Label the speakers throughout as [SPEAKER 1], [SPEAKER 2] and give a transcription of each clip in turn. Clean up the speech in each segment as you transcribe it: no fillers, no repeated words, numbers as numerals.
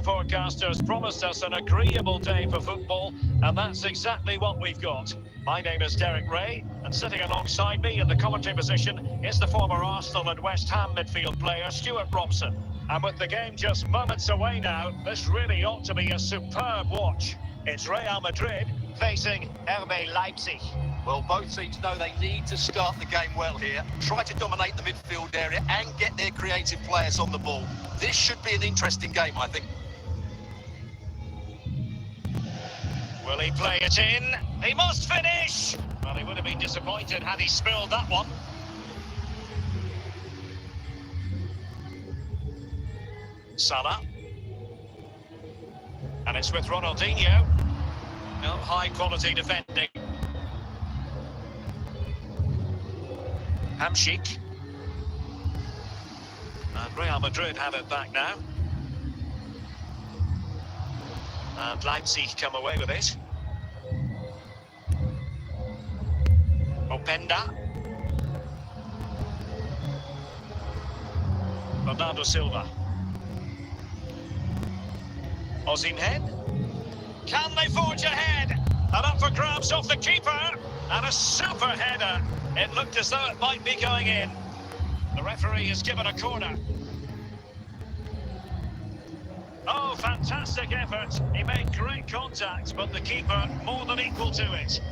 [SPEAKER 1] forecasters promised us an agreeable day for football, and that's exactly what we've got. My name is Derek Ray, and sitting alongside me in the commentary position is the former Arsenal and West Ham midfield player Stuart Robson. And with the game just moments away now, this really ought to be a superb watch. It's Real Madrid facing RB Leipzig.
[SPEAKER 2] Well, both teams know they need to start the game well here, try to dominate the midfield area and get their creative players on the ball. This should be an interesting game, I think.
[SPEAKER 1] Will he play it in? He must finish! Well, he would have been disappointed had he spilled that one. Salah. And it's with Ronaldinho. No, high-quality defending. Hamsik. And Real Madrid have it back now. And Leipzig come away with it. Openda. Bernardo Silva. Osimhen. Can they forge ahead? And up for grabs off the keeper. And a super header. It looked as though it might be going in. The referee has given a corner. Oh, fantastic effort. He made great contact, but the keeper more than equal to it.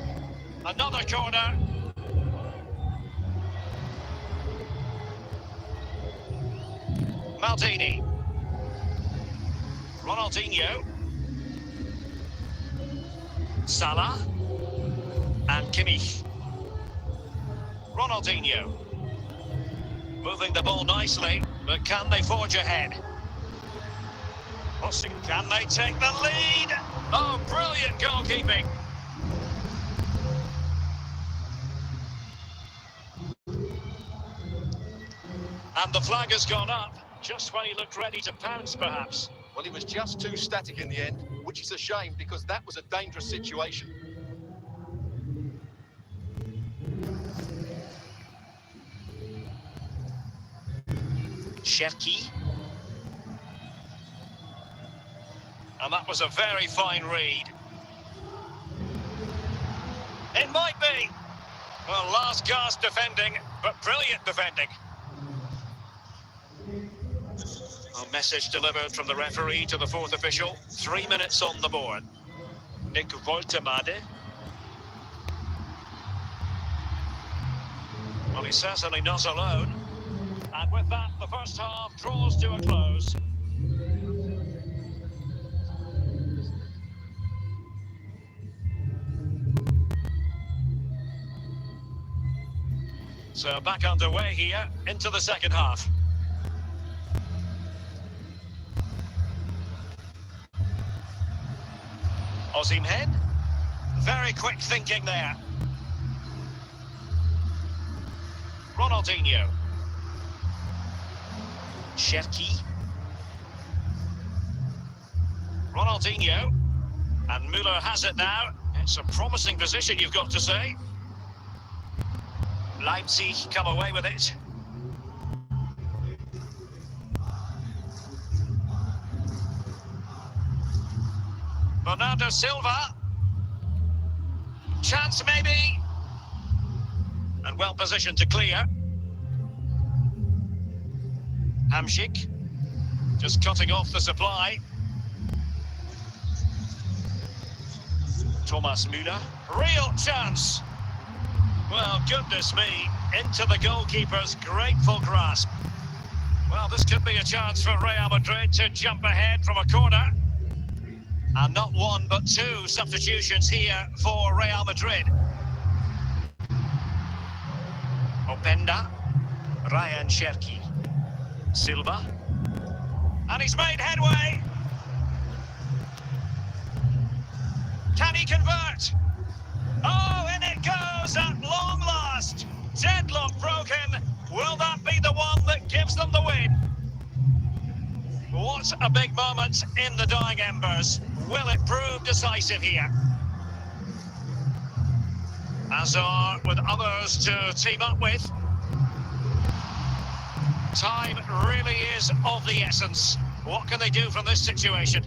[SPEAKER 1] Another corner. Maldini. Ronaldinho. Salah. And Kimmich. Ronaldinho. Moving the ball nicely, but can they forge ahead? Can they take the lead? Oh, brilliant goalkeeping. And the flag has gone up, just when he looked ready to pounce, perhaps.
[SPEAKER 2] Well, he was just too static in the end, which is a shame because that was a dangerous situation.
[SPEAKER 1] Cherki. And that was a very fine read. It might be. Well, last gasp defending, but brilliant defending. A message delivered from the referee to the fourth official. 3 minutes on the board. Nick Woltemade. Well, he's certainly not alone. And with that, the first half draws to a close. So back underway here into the second half. Osimhen. Very quick thinking there. Ronaldinho. Cherki. Ronaldinho. And Müller has it now. It's a promising position, you've got to say. Leipzig come away with it. Bernardo Silva. Chance maybe. And well positioned to clear. Hamsik. Just cutting off the supply. Thomas Müller. Real chance. Well, goodness me, into the goalkeeper's grateful grasp. Well, this could be a chance for Real Madrid to jump ahead from a corner. And not one, but two substitutions here for Real Madrid. Openda, Ryan Cherki, Silva. And he's made headway. Can he convert? Oh, in it goes at long last. Deadlock broken. Will that be the one that gives them the win? What a big moment in the dying embers. Will it prove decisive here? As are with others to team up with. Time really is of the essence. What can they do from this situation?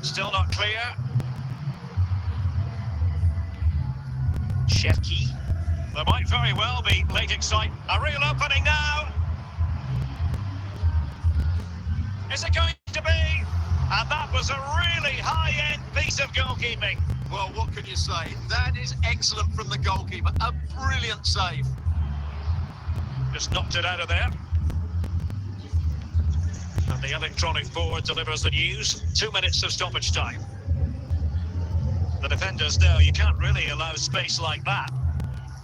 [SPEAKER 1] Still not clear. Shevki. There might very well be late excitement. A real opening now. Is it going to be? And that was a really high-end piece of goalkeeping.
[SPEAKER 2] Well, what can you say? That is excellent from the goalkeeper. A brilliant save.
[SPEAKER 1] Just knocked it out of there. And the electronic board delivers the news. 2 minutes of stoppage time. The defenders know you can't really allow space like that.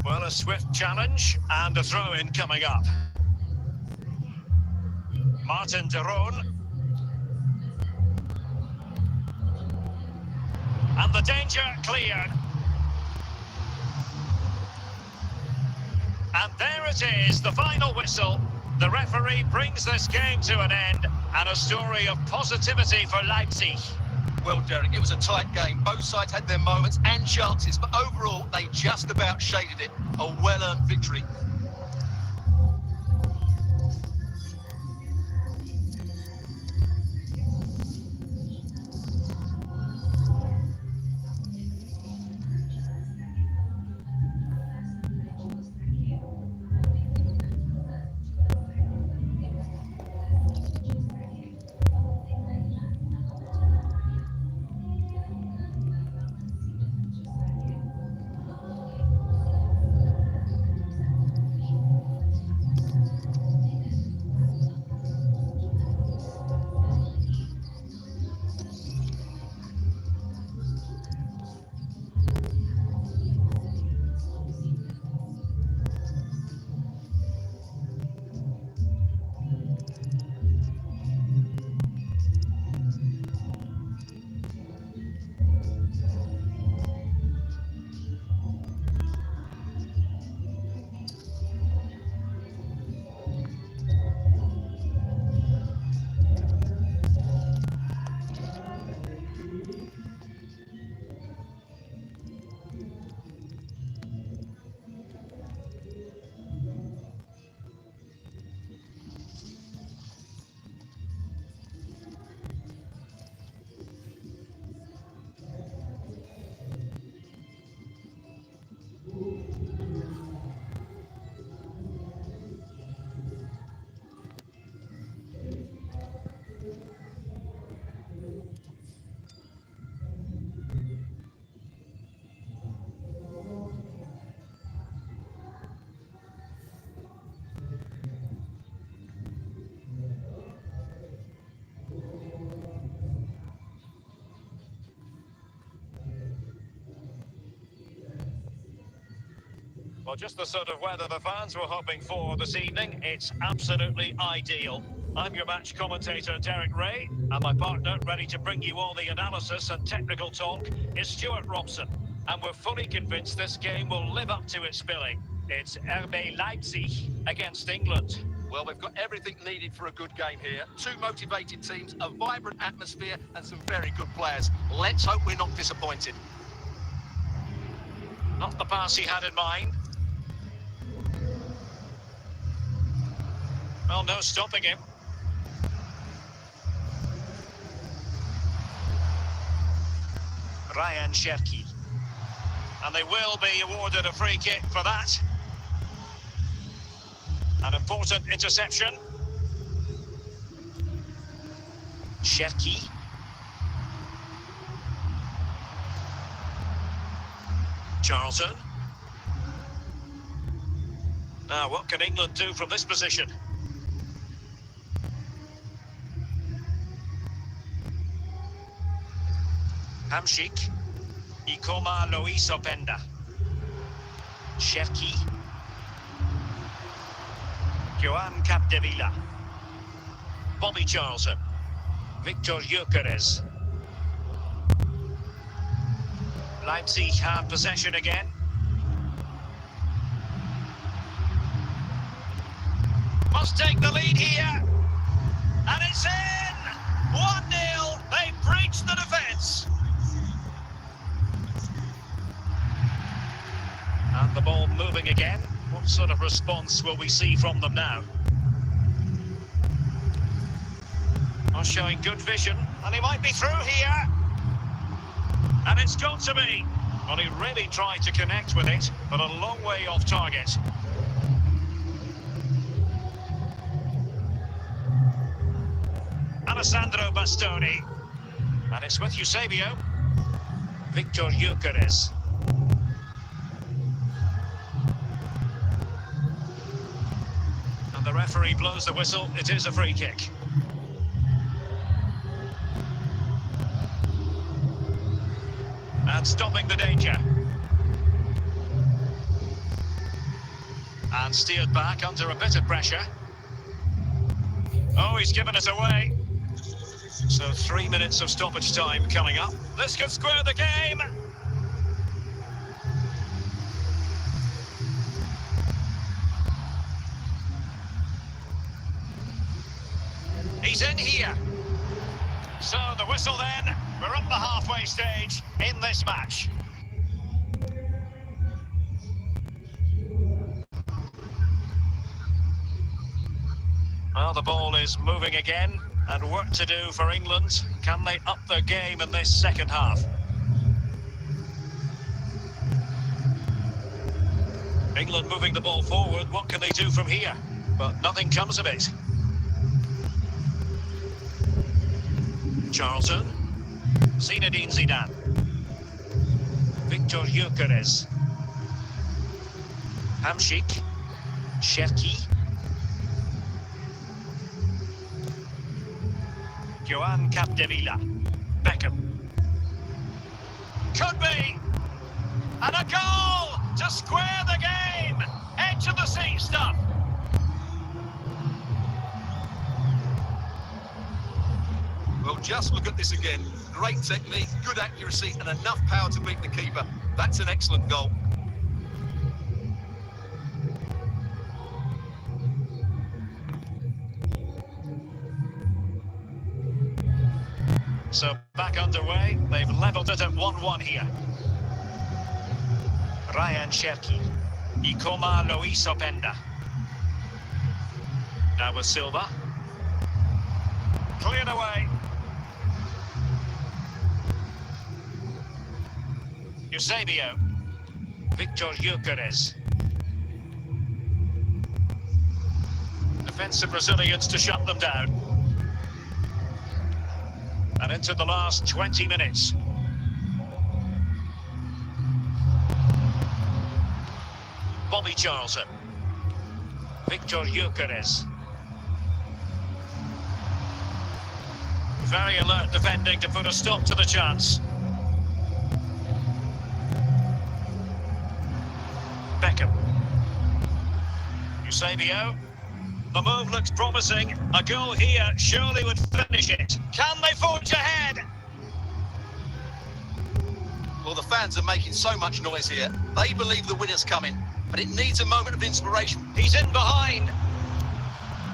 [SPEAKER 1] Well, a swift challenge and a throw-in coming up. Martin de Roon. And the danger cleared. And there it is, the final whistle. The referee brings this game to an end, and a story of positivity for Leipzig.
[SPEAKER 2] Well, Derek, it was a tight game. Both sides had their moments and chances, but overall, they just about shaded it. A well-earned victory.
[SPEAKER 1] Well, just the sort of weather the fans were hoping for this evening. It's absolutely ideal. I'm your match commentator, Derek Ray, and my partner, ready to bring you all the analysis and technical talk, is Stuart Robson. And we're fully convinced this game will live up to its billing. It's RB Leipzig against England.
[SPEAKER 2] Well, we've got everything needed for a good game here. Two motivated teams, a vibrant atmosphere, and some very good players. Let's hope we're not disappointed.
[SPEAKER 1] Not the pass he had in mind. Well, no stopping him. Ryan Shevki. And they will be awarded a free kick for that. An important interception. Shevki. Charlton. Now, what can England do from this position? Hamsik. Ikoma Lois Openda. Shevki. Joan Capdevila. Bobby Charlton. Victor Gyökeres. Leipzig have possession again. Must take the lead here. And it's in! 1-0. They breached the defence. And the ball moving again. What sort of response will we see from them now? Well, showing good vision, and he might be through here. And it's got to be. Well, he really tried to connect with it, but a long way off target. Alessandro Bastoni. And it's with Eusebio. Victor Gyökeres. And the referee blows the whistle. It is a free kick. And stopping the danger. And steered back under a bit of pressure. Oh, he's given it away. So 3 minutes of stoppage time coming up. This could square the game. He's in here. So the whistle then. We're up the halfway stage in this match. Well, the ball is moving again, and work to do for England. Can they up their game in this second half? England moving the ball forward. What can they do from here? But nothing comes of it. Charlton. Zinedine Zidane. Victor Gyökeres. Hamšík. Cherki. Joan Capdevila. Beckham. Could be! And a goal to square the game! Edge of the seat stuff.
[SPEAKER 2] Well, just look at this again. Great technique, good accuracy, and enough power to beat the keeper. That's an excellent goal.
[SPEAKER 1] So back underway. They've levelled it at 1-1 here. Ryan Cherki. Ikoma Luis Openda. Now with Silva. Cleared away. Eusebio. Victor Gyökeres. Defensive Brazilians to shut them down. And into the last 20 minutes. Bobby Charlton. Victor Gyökeres. Very alert defending to put a stop to the chance. Beckham. Eusebio. The move looks promising. A goal here surely would finish it. Can they forge ahead?
[SPEAKER 2] Well, the fans are making so much noise here. They believe the winner's coming, but it needs a moment of inspiration.
[SPEAKER 1] He's in behind.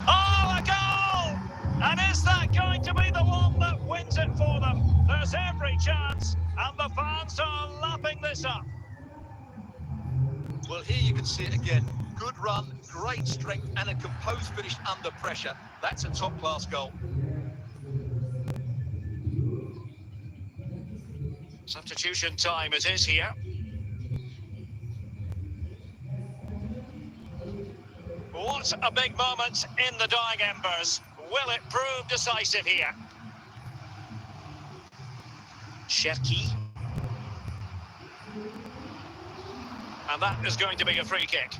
[SPEAKER 1] Oh, a goal! And is that going to be the one that wins it for them? There's every chance, and the fans are lapping this up.
[SPEAKER 2] Well, here you can see it again. Good run, great strength, and a composed finish under pressure. That's a top-class goal.
[SPEAKER 1] Substitution time it is here. What a big moment in the dying embers. Will it prove decisive here? Cherki. And that is going to be a free kick.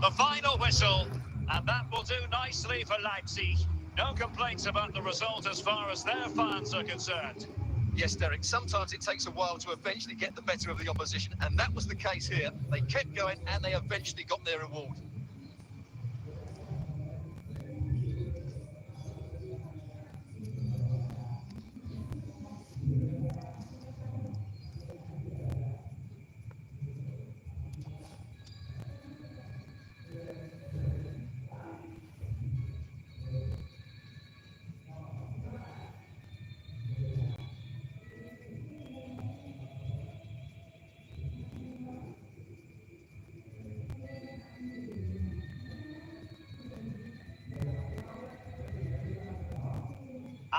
[SPEAKER 1] The final whistle, and that will do nicely for Leipzig. No complaints about the result as far as their fans are concerned.
[SPEAKER 2] Yes, Derek, sometimes it takes a while to eventually get the better of the opposition, and that was the case here. They kept going, and they eventually got their reward.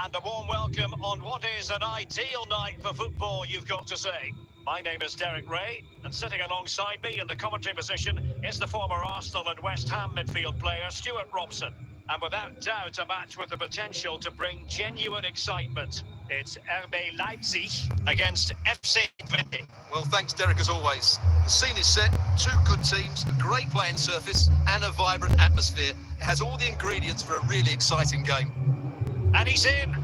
[SPEAKER 1] And a warm welcome on what is an ideal night for football, you've got to say. My name is Derek Ray, and sitting alongside me in the commentary position is the former Arsenal and West Ham midfield player, Stuart Robson. And without doubt, a match with the potential to bring genuine excitement. It's RB Leipzig against FC Twente.
[SPEAKER 2] Well, thanks, Derek, as always. The scene is set, two good teams, a great playing surface, and a vibrant atmosphere. It has all the ingredients for a really exciting game.
[SPEAKER 1] And he's in.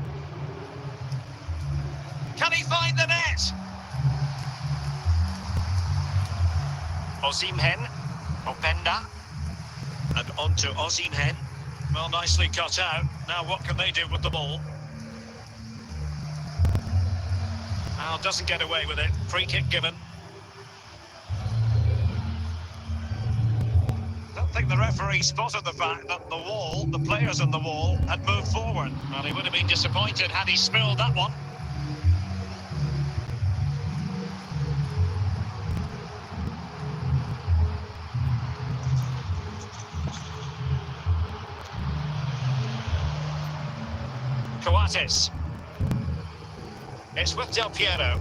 [SPEAKER 1] Can he find the net? Osimhen, Openda, and on to Osimhen. Well, nicely cut out. Now what can they do with the ball? Well, doesn't get away with it. Free kick given. Don't think the referee spotted the fact that the players on the wall, had moved forward. Well, he would have been disappointed had he spilled that one. Coates. It's with Del Piero.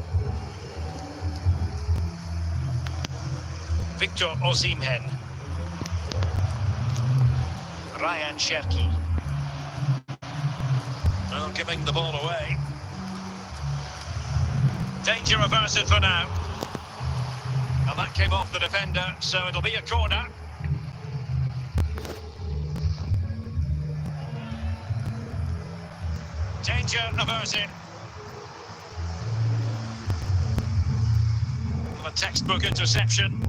[SPEAKER 1] Victor Osimhen. Ryan Cherki. Well, giving the ball away. Danger averted for now. And that came off the defender, so it'll be a corner. Danger averted. A textbook interception.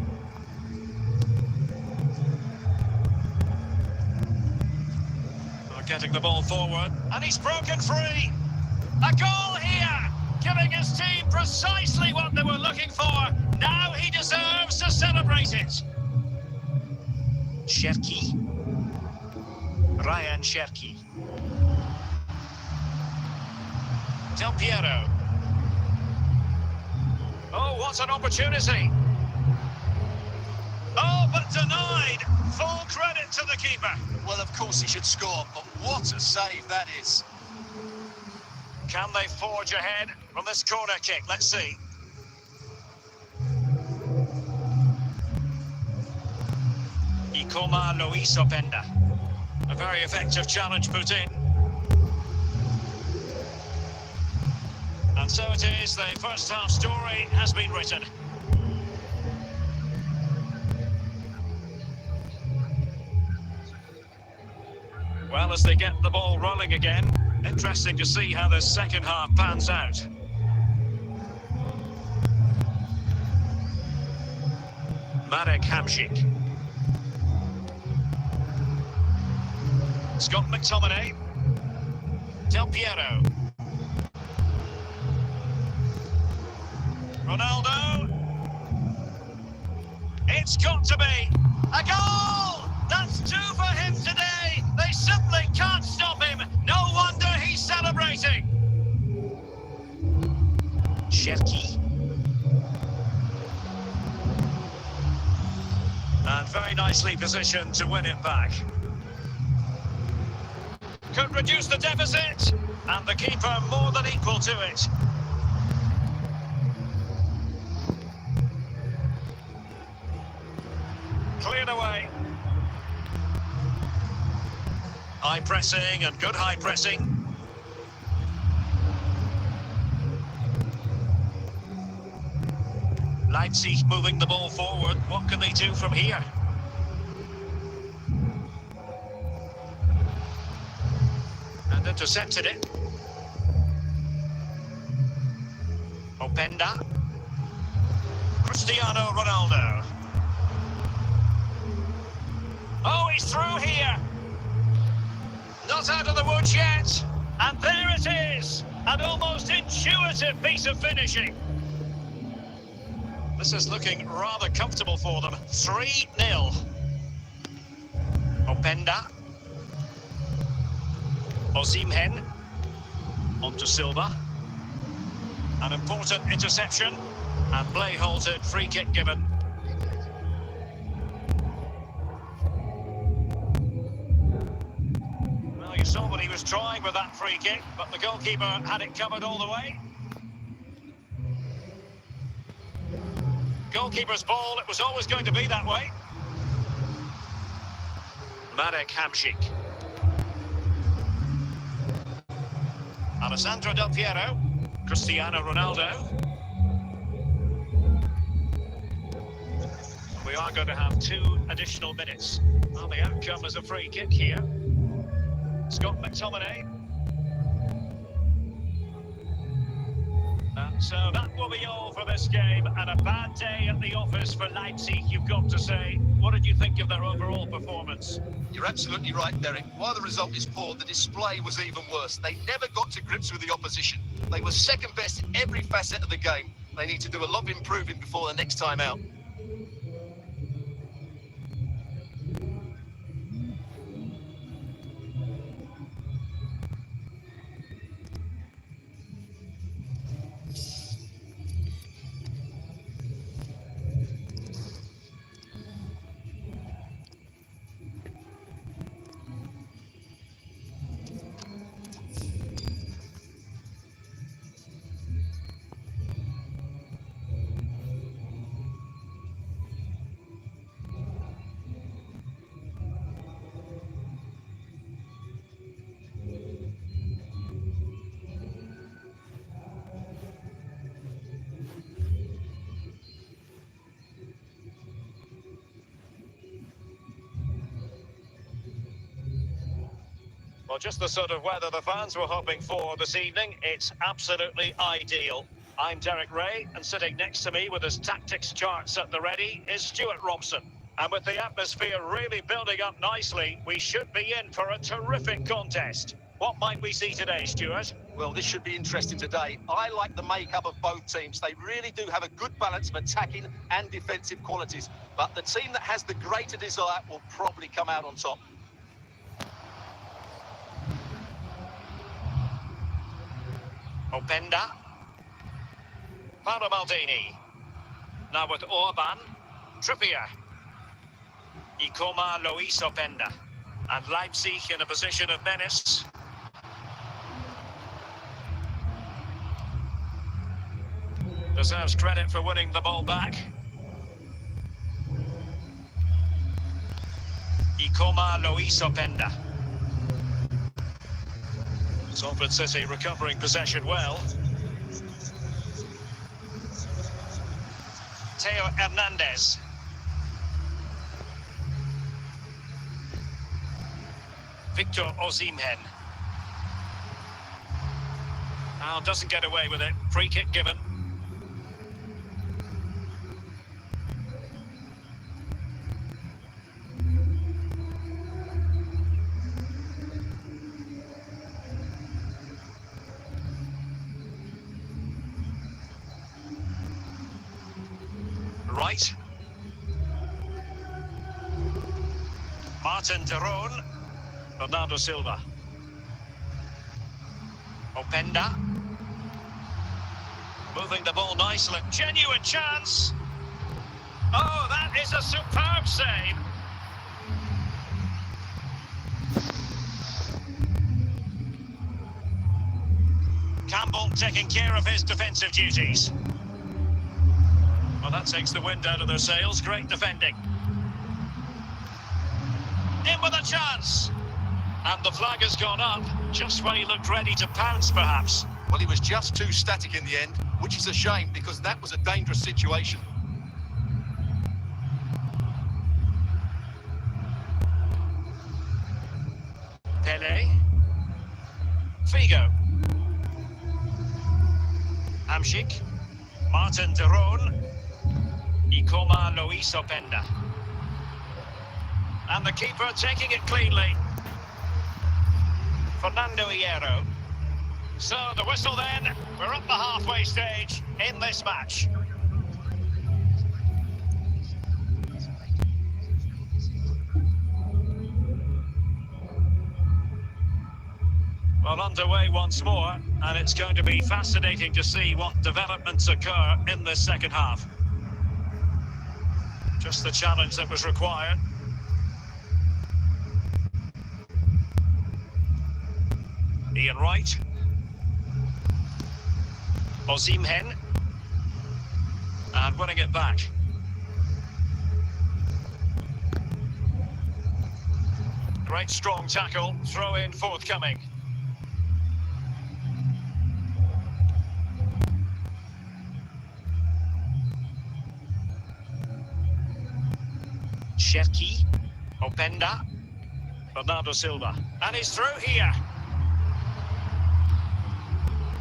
[SPEAKER 1] Getting the ball forward, and he's broken free. A goal here, giving his team precisely what they were looking for. Now he deserves to celebrate it. Cherki. Ryan Cherki. Del Piero. Oh, what an opportunity. Oh, but denied. Full credit to the keeper.
[SPEAKER 2] Well, of course he should score, but what a save that is.
[SPEAKER 1] Can they forge ahead from this corner kick? Let's see. Ikoma Luis Openda. A very effective challenge put in. And so it is, the first half story has been written. Well, as they get the ball rolling again, interesting to see how the second half pans out. Marek Hamsik. Scott McTominay. Del Piero. Ronaldo. It's got to be a goal! That's two for him today. They simply can't stop him. No wonder he's celebrating. Cherki. And very nicely positioned to win it back. Could reduce the deficit. And the keeper more than equal to it. Cleared away. High pressing and good high pressing. Leipzig moving the ball forward. What can they do from here? And intercepted it. Openda. Cristiano Ronaldo. Oh, he's through here. Not out of the woods yet. And there it is. An almost intuitive piece of finishing. This is looking rather comfortable for them. 3-0. Openda. Osimhen. On to Silva. An important interception. And play halted, free kick given. Well, you saw what he was trying with that free kick, but the goalkeeper had it covered all the way. Goalkeeper's ball, it was always going to be that way. Marek Hamšík. Alessandro Del Piero. Cristiano Ronaldo. We are going to have 2 additional minutes. Well, the outcome is a free kick here. Scott McTominay. So that will be all for this game, and a bad day at the office for Leipzig, you've got to say. What did you think of their overall performance?
[SPEAKER 2] You're absolutely right, Derek. While the result is poor, the display was even worse. They never got to grips with the opposition. They were second best in every facet of the game. They need to do a lot of improving before the next time out.
[SPEAKER 1] Well, just the sort of weather the fans were hoping for this evening. It's absolutely ideal. I'm Derek Ray, and sitting next to me with his tactics charts at the ready is Stuart Robson. And with the atmosphere really building up nicely, we should be in for a terrific contest. What might we see today, Stuart?
[SPEAKER 2] Well, this should be interesting today. I like the makeup of both teams. They really do have a good balance of attacking and defensive qualities. But the team that has the greater desire will probably come out on top.
[SPEAKER 1] Openda. Paolo Maldini. Now with Orban. Trippier. Ikoma Luis Openda. And Leipzig in a position of menace. Deserves credit for winning the ball back. Ikoma Luis Openda. Salford City recovering possession well. Theo Hernandez. Victor Osimhen. Now doesn't get away with it. Free kick given. Right. Martin de Roon. Bernardo Silva. Openda. Moving the ball nicely. Genuine chance. Oh, that is a superb save. Campbell taking care of his defensive duties. Well, that takes the wind out of their sails. Great defending. In with a chance. And the flag has gone up, just when he looked ready to pounce, perhaps.
[SPEAKER 2] Well, he was just too static in the end, which is a shame because that was a dangerous situation.
[SPEAKER 1] Pele. Figo. Hamšík. Martin de Roon. Ikoma Luis Openda. And the keeper taking it cleanly. Fernando Hierro. So the whistle then, we're at the halfway stage in this match. Well, underway once more, and it's going to be fascinating to see what developments occur in this second half. Just the challenge that was required. Ian Wright. Osimhen. And winning it back. Great strong tackle, throw in forthcoming. Cherki, Openda, Bernardo Silva, and he's through here.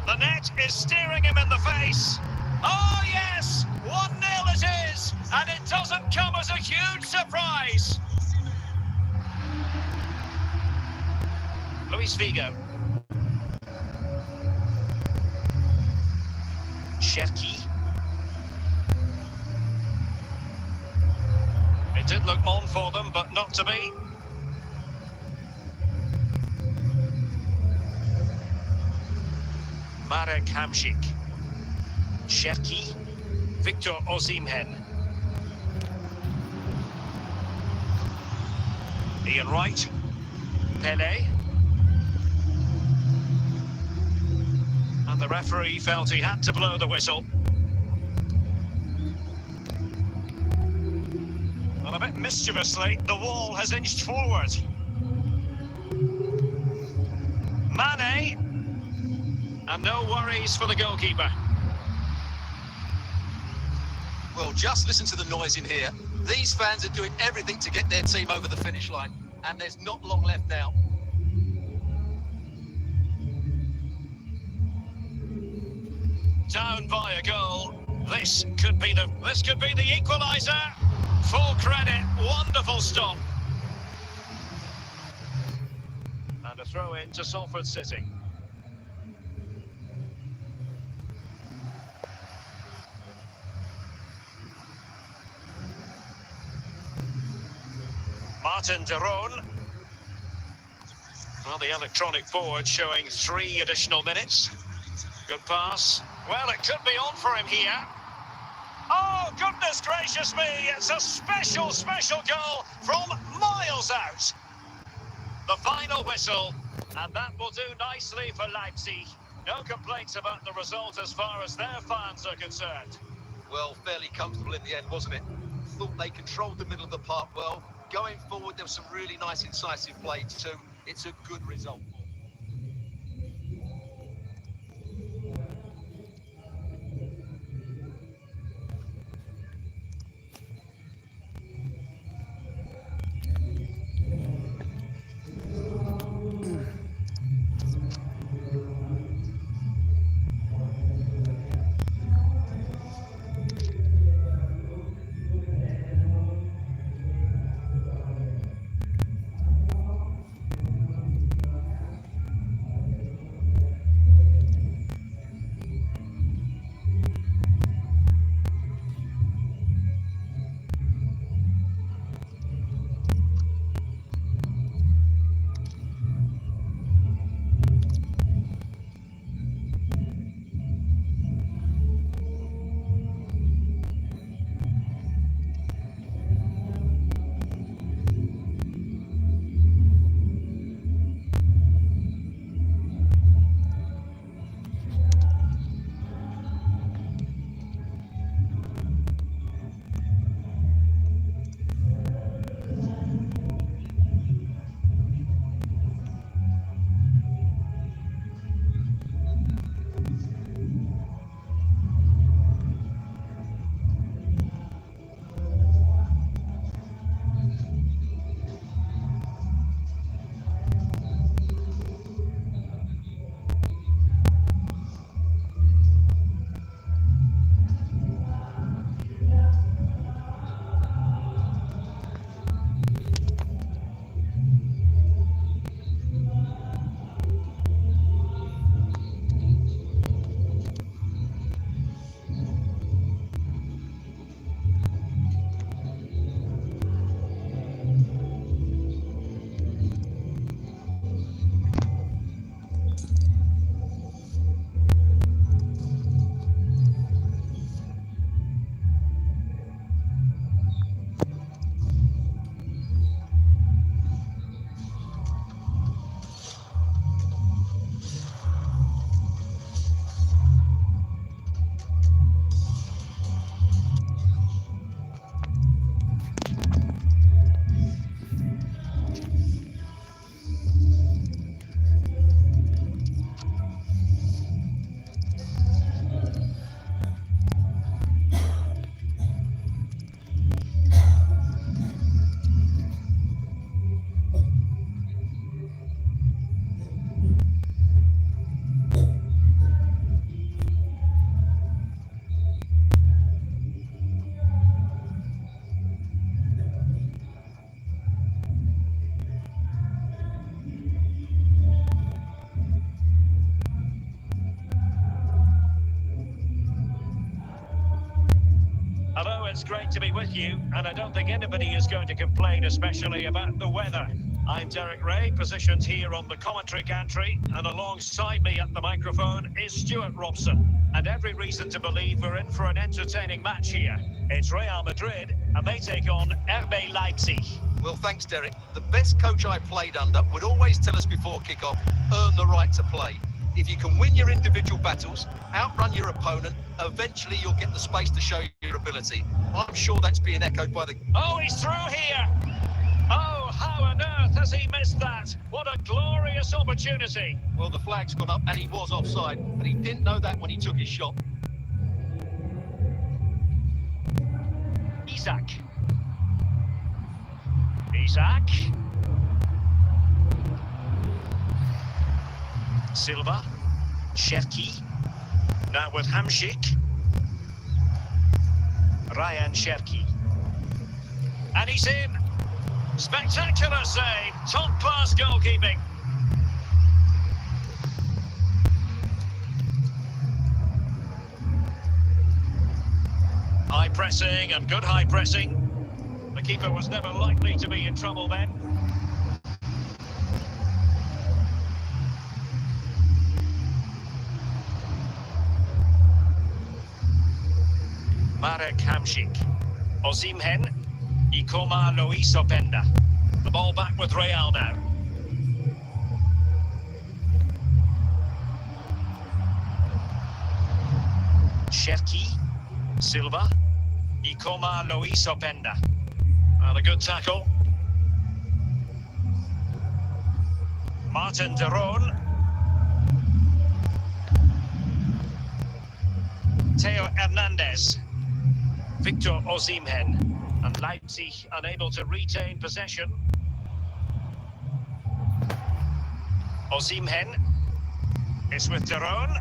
[SPEAKER 1] The net is staring him in the face. Oh yes, 1-0 it is, and it doesn't come as a huge surprise. Luis Figo. Cherki. It did look on for them, but not to be. Marek Hamšík. Cherki. Victor Osimhen. Ian Wright. Pele. And the referee felt he had to blow the whistle. And a bit mischievously, the wall has inched forward. Mane. And no worries for the goalkeeper.
[SPEAKER 2] Well, just listen to the noise in here. These fans are doing everything to get their team over the finish line. And there's not long left now.
[SPEAKER 1] Down by a goal. This could be the equaliser. Full credit. Wonderful stop. And a throw in to Salford City. Martin de Roon. Well, the electronic board showing 3 additional minutes. Good pass. Well, it could be on for him here. Oh, goodness gracious me. It's a special goal from miles out. The final whistle. And that will do nicely for Leipzig. No complaints about the result as far as their fans are concerned.
[SPEAKER 2] Well, fairly comfortable in the end, wasn't it? Thought they controlled the middle of the park well. Going forward, there was some really nice, incisive play too. It's a good result.
[SPEAKER 1] it's great to be with you, and I don't think anybody is going to complain, especially about the weather. I'm Derek Ray, positioned here on the commentary gantry, and alongside me at the microphone is Stuart Robson. And every reason to believe we're in for an entertaining match here. It's Real Madrid, and they take on RB Leipzig.
[SPEAKER 2] Well, thanks, Derek. The best coach I played under would always tell us before kick-off, earn the right to play. If you can win your individual battles, outrun your opponent, eventually you'll get the space to show your ability. I'm sure that's being echoed by the...
[SPEAKER 1] Oh, he's through here! Oh, how on earth has he missed that? What a glorious opportunity!
[SPEAKER 2] Well, the flag's gone up and he was offside, but he didn't know that when he took his shot.
[SPEAKER 1] Isaac. Silva. Cherki. Now with Hamšík. Ryan Cherki. And he's in. Spectacular save. Top-class goalkeeping. High pressing and good high pressing. The keeper was never likely to be in trouble then. Marek Hamšík. Osimhen. Ikoma Luis Openda. The ball back with Real now. Cherki. Silva. Ikoma Luis Openda. And a good tackle. Martin de Roon. Theo Hernandez. Victor Osimhen. And Leipzig unable to retain possession. Osimhen. It's with de Roon.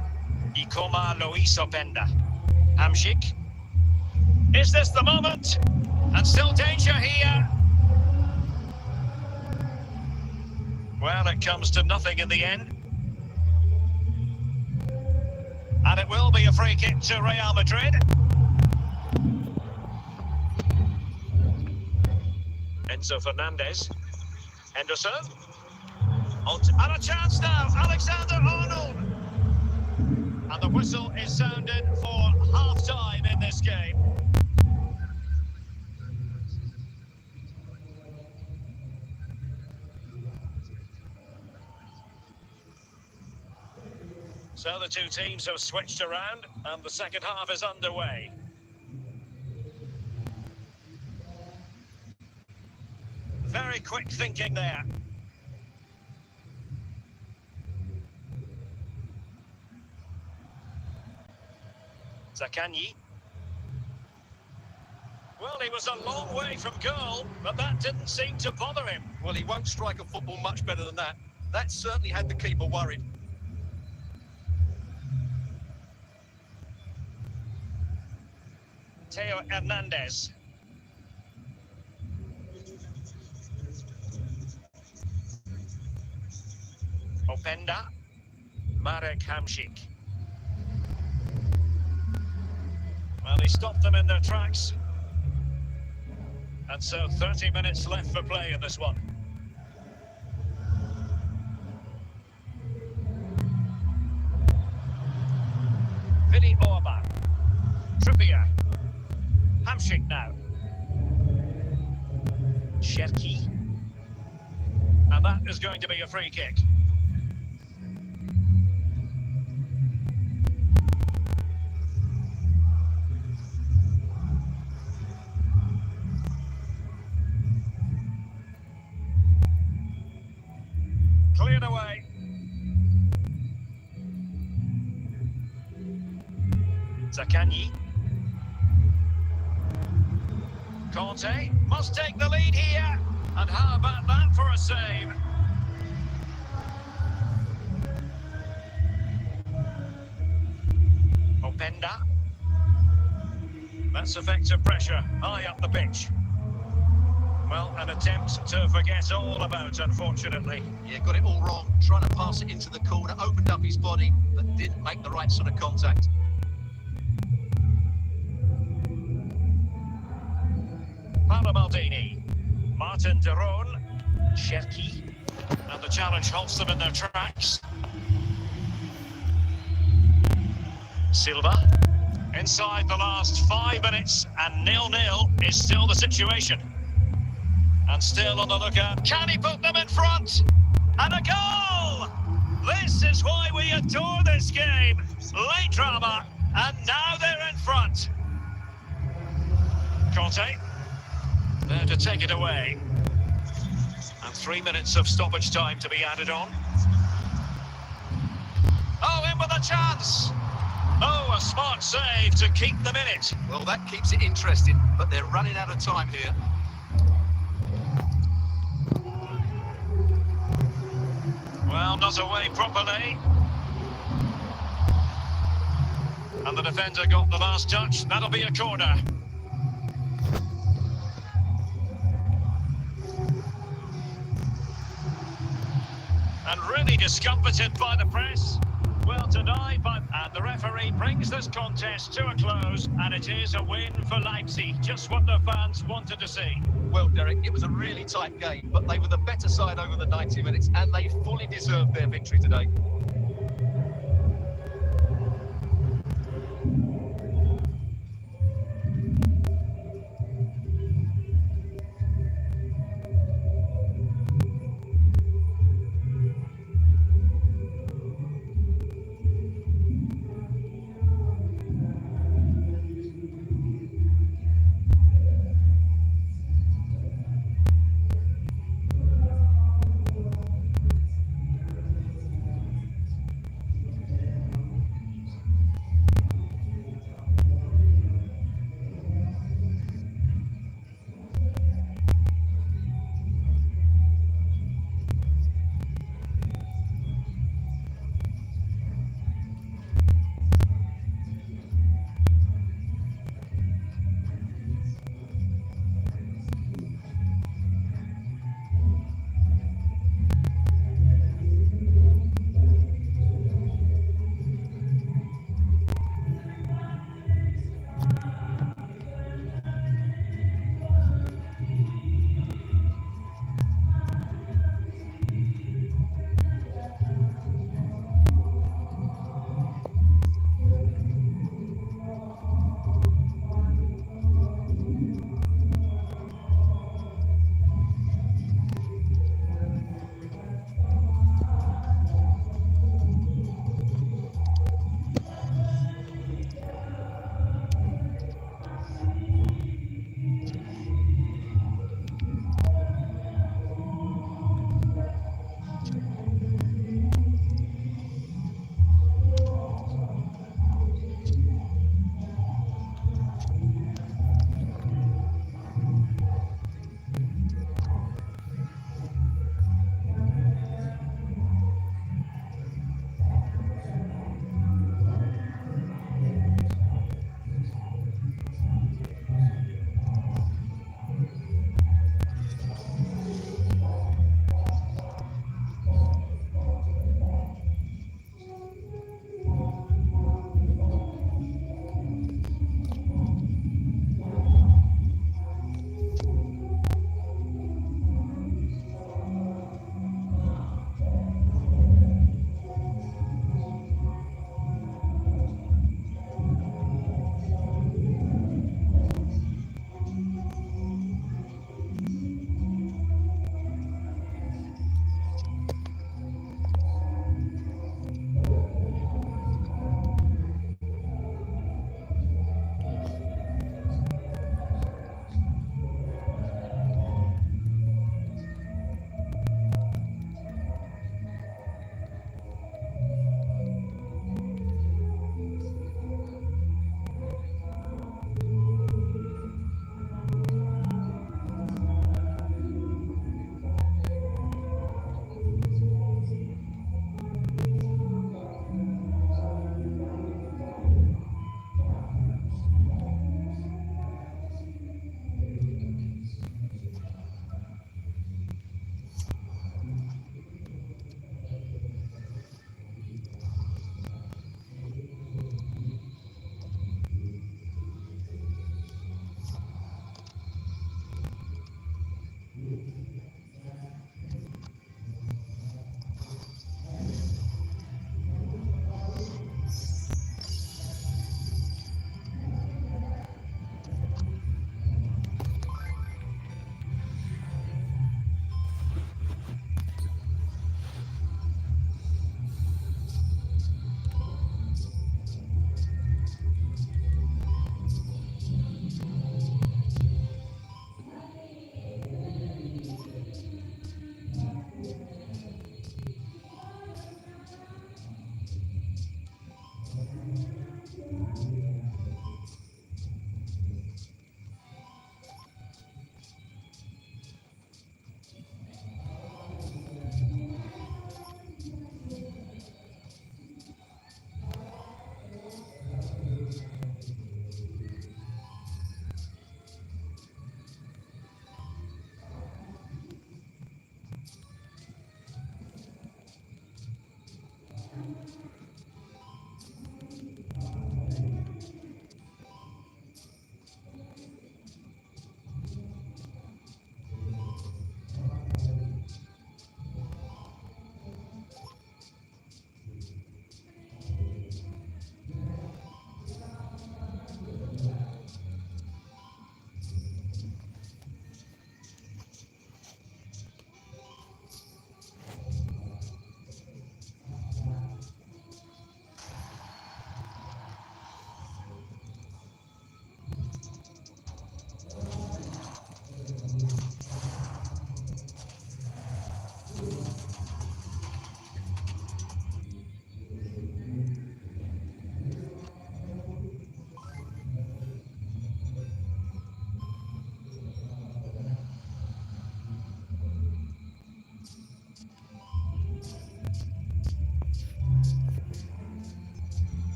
[SPEAKER 1] Ikoma Luis Openda. Hamšík. Is this the moment? And still danger here. Well, it comes to nothing in the end. And it will be a free kick to Real Madrid. Enzo Fernandez. Henderson. And a chance now. Alexander-Arnold. And the whistle is sounded for half-time in this game. So the two teams have switched around and the second half is underway. Very quick thinking there. Zaccagni. Well, he was a long way from goal, but that didn't seem to bother him.
[SPEAKER 2] Well, he won't strike a football much better than that. That certainly had the keeper worried.
[SPEAKER 1] Theo Hernandez. Openda. Marek Hamšík. Well, he stopped them in their tracks. And so 30 minutes left for play in this one. Vili Orban. Trippier. Hamšík now. Cherki. And that is going to be a free kick. Cleared away. Zaccagni. Conte must take the lead here. And how about that for a save? Openda. That's effective pressure high up the pitch. Well, an attempt to forget all about, unfortunately.
[SPEAKER 2] Yeah, got it all wrong. Trying to pass it into the corner, opened up his body, but didn't make the right sort of contact.
[SPEAKER 1] Paolo Maldini, Martin de Roon, Cherki, and the challenge halts them in their tracks. Silva, inside the last 5 minutes, and 0-0 is still the situation. And still on the lookout, can he put them in front? And a goal! This is why we adore this game. Late drama, and now they're in front. Conte, there to take it away. And 3 minutes of stoppage time to be added on. Oh, in with a chance! Oh, a smart save to keep them in it.
[SPEAKER 2] Well, that keeps it interesting, but they're running out of time here.
[SPEAKER 1] Well, not away properly. And the defender got the last touch. That'll be a corner. And really discomfited by the press. Well denied, and the referee brings this contest to a close, and it is a win for Leipzig, just what the fans wanted to see.
[SPEAKER 2] Well, Derek, it was a really tight game, but they were the better side over the 90 minutes, and they fully deserved their victory today.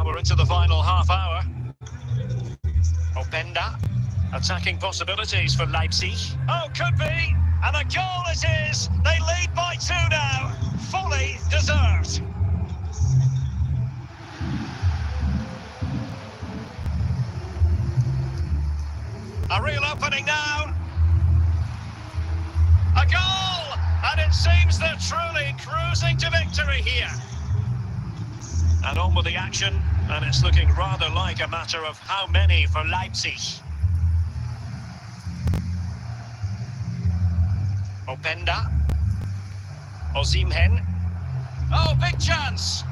[SPEAKER 1] Well, we're into the final half hour. Openda, attacking possibilities for Leipzig. Oh, could be, and a goal it is. They lead by 2 now. Fully deserved. A real opening now. A goal! And it seems they're truly cruising to victory here. And on with the action, and it's looking rather like a matter of how many for Leipzig. Openda. Osimhen. Oh, big chance.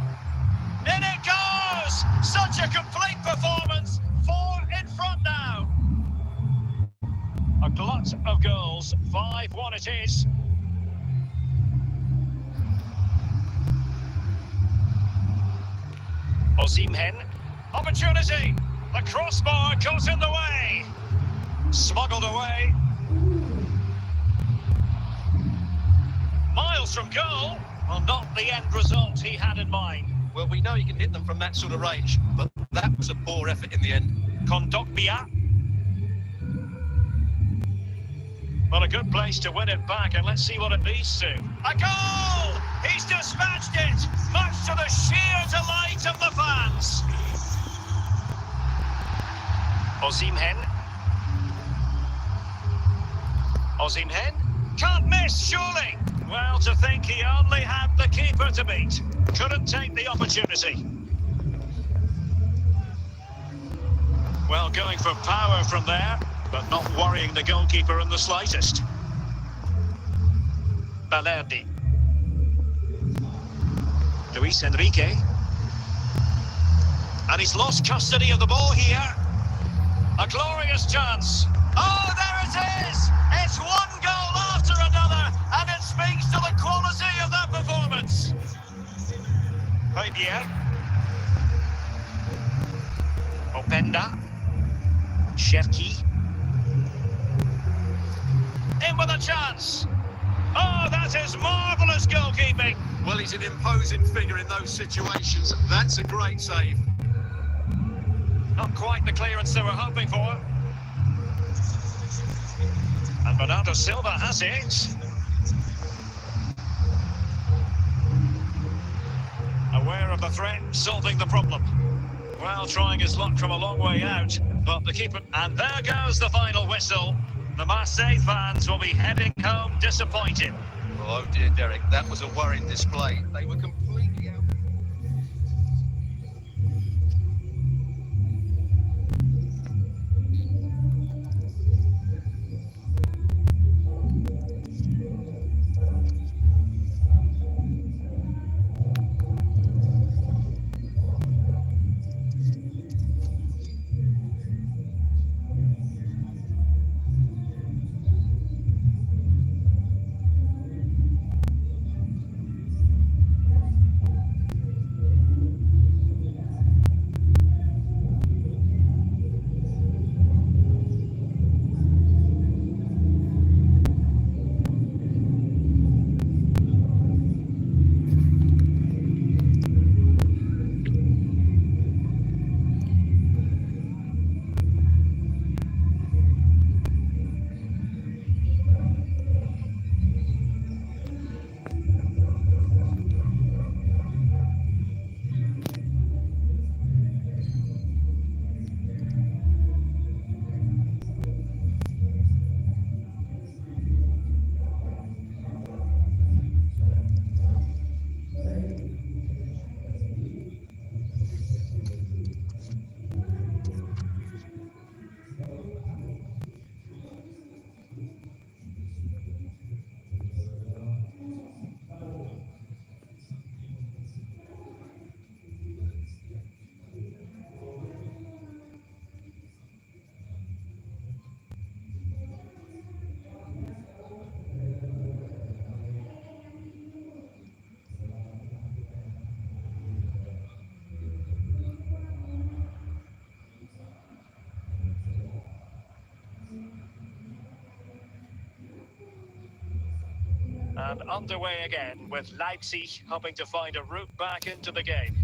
[SPEAKER 1] In it goes! Such a complete performance. 4 in front now. A glut of goals. 5-1 it is. Osimhen. Opportunity. The crossbar goes in the way. Smuggled away. Miles from goal. Well, not the end result he had in mind.
[SPEAKER 2] Well, we know you can hit them from that sort of range, but that was a poor effort in the end.
[SPEAKER 1] Kondogbia. Well, a good place to win it back, and let's see what it leads to. A goal! He's dispatched it, much to the sheer delight of the fans. Osimhen. Osimhen. Can't miss, surely. Well, to think he only had the keeper to beat. Couldn't take the opportunity. Well, going for power from there, but not worrying the goalkeeper in the slightest. Balerdi. Luis Enrique. And he's lost custody of the ball here. A glorious chance. Oh, there it is! It's one goal after another, and it speaks to the quality of that performance. Harian. Openda. Cherki. In with a chance. Oh, that is marvellous goalkeeping.
[SPEAKER 2] Well, he's an imposing figure in those situations. That's a great save.
[SPEAKER 1] Not quite the clearance they were hoping for. And Bernardo Silva has it. Aware of the threat, solving the problem. Well, trying his luck from a long way out, but the keeper... And there goes the final whistle. The Marseille fans will be heading home disappointed.
[SPEAKER 2] Oh dear, Derek, that was a worrying display. They were completely out.
[SPEAKER 1] And underway again, with Leipzig hoping to find a route back into the game.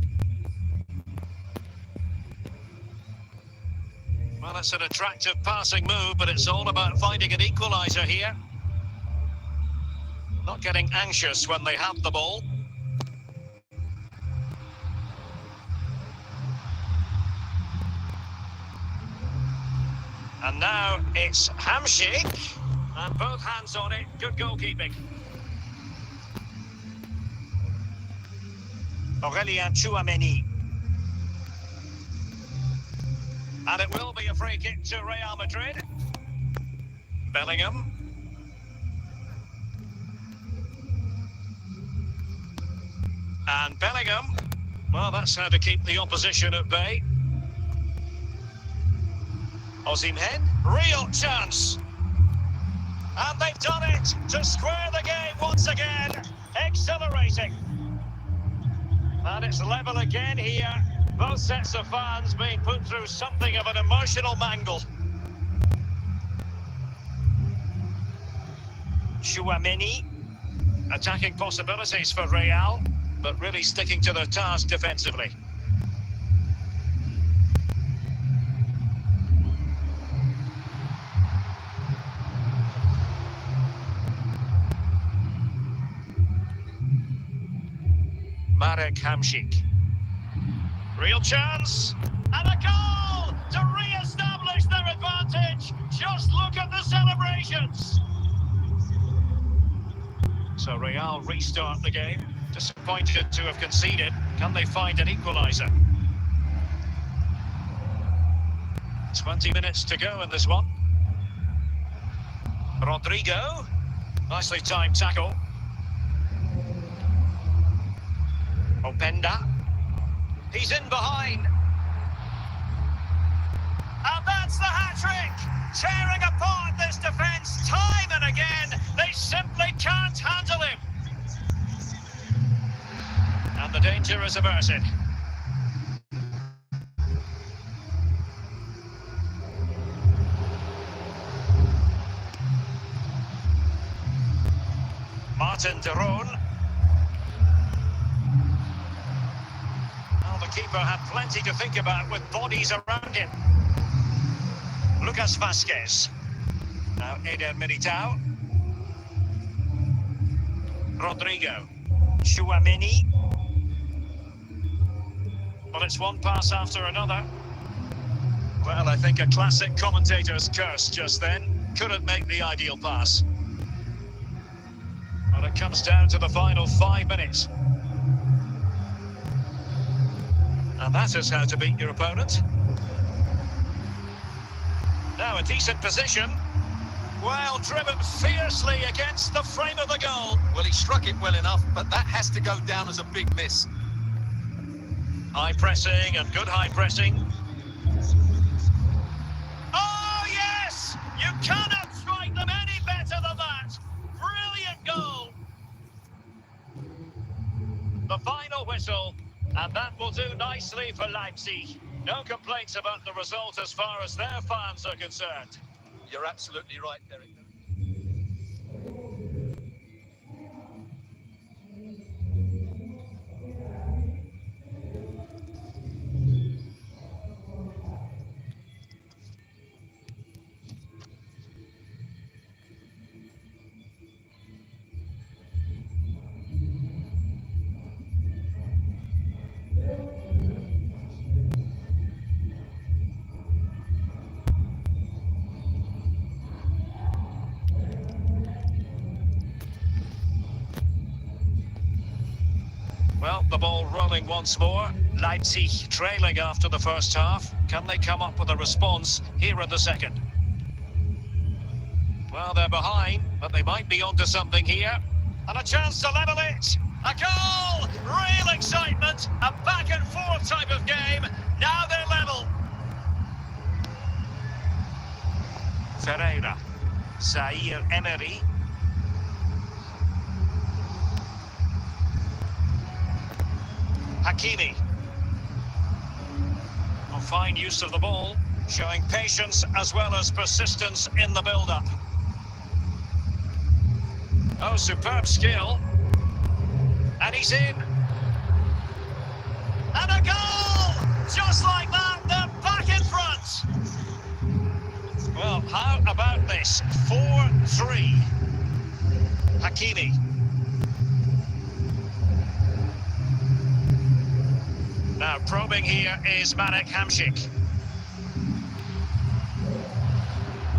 [SPEAKER 1] Well, it's an attractive passing move, but it's all about finding an equaliser here. Not getting anxious when they have the ball. And now it's Hamshik. And both hands on it. Good goalkeeping. Harian. And it will be a free kick to Real Madrid. Bellingham. And Bellingham. Well, that's how to keep the opposition at bay. Osimhen. Real chance. And they've done it to square the game once again. Exhilarating. And it's level again here. Both sets of fans being put through something of an emotional mangle. Chouameni. Attacking possibilities for Real, but really sticking to their task defensively. Marek Hamšík. Real chance. And a goal to re-establish their advantage. Just look at the celebrations. So Real restart the game. Disappointed to have conceded. Can they find an equaliser? 20 minutes to go in this one. Rodrigo. Nicely timed tackle. Openda. He's in behind. And that's the hat-trick! Tearing apart this defence time and again. They simply can't handle him. And the danger is averted. Martin de Roon. Well, the keeper had plenty to think about with bodies around him. Lucas Vázquez. Now Eder Militao. Rodrigo. Chouameni. Well, it's one pass after another. Well, I think a classic commentator's curse just then. Couldn't make the ideal pass. Well, it comes down to the final 5 minutes. And that is how to beat your opponent. Now a decent position. Well, driven fiercely against the frame of the goal.
[SPEAKER 2] Well, he struck it well enough, but that has to go down as a big miss.
[SPEAKER 1] High pressing and good high pressing. Oh, yes! You cannot strike them any better than that. Brilliant goal. The final whistle, and that will do nicely for Leipzig. No complaints about the result as far as their fans are concerned.
[SPEAKER 2] You're absolutely right, Derek.
[SPEAKER 1] Well, the ball rolling once more. Leipzig trailing after the first half. Can they come up with a response here in the second? Well, they're behind, but they might be onto something here. And a chance to level it. A goal! Real excitement. A back and forth type of game. Now they're level. Ferreira. Zaire Emery. Hakimi. A fine use of the ball, showing patience as well as persistence in the build-up. Oh, superb skill. And he's in. And a goal! Just like that, they're back in front. this. 4-3. Hakimi. Now probing here is Marek Hamšík.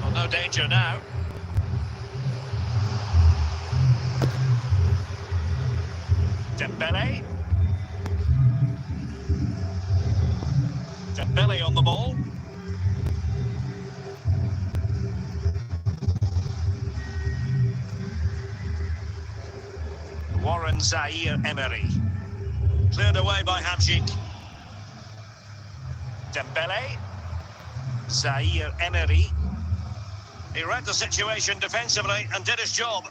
[SPEAKER 1] Well, no danger now. Dembele. Dembele on the ball. Warren Zaire-Emery. Cleared away by Hamšík. Dembele. Zaire-Emery. He read the situation defensively and did his job.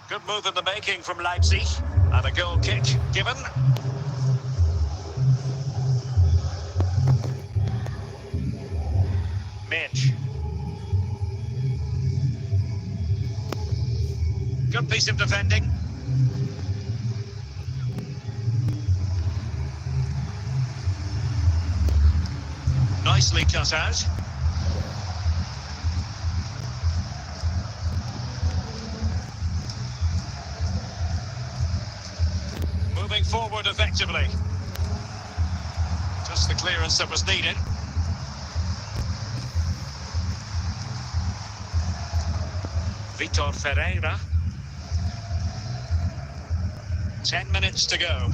[SPEAKER 1] Good move in the making from Leipzig. And a goal kick given. Mitch. Good piece of defending. Nicely cut out. Moving forward effectively. Just the clearance that was needed. Vitor Ferreira. 10 minutes to go.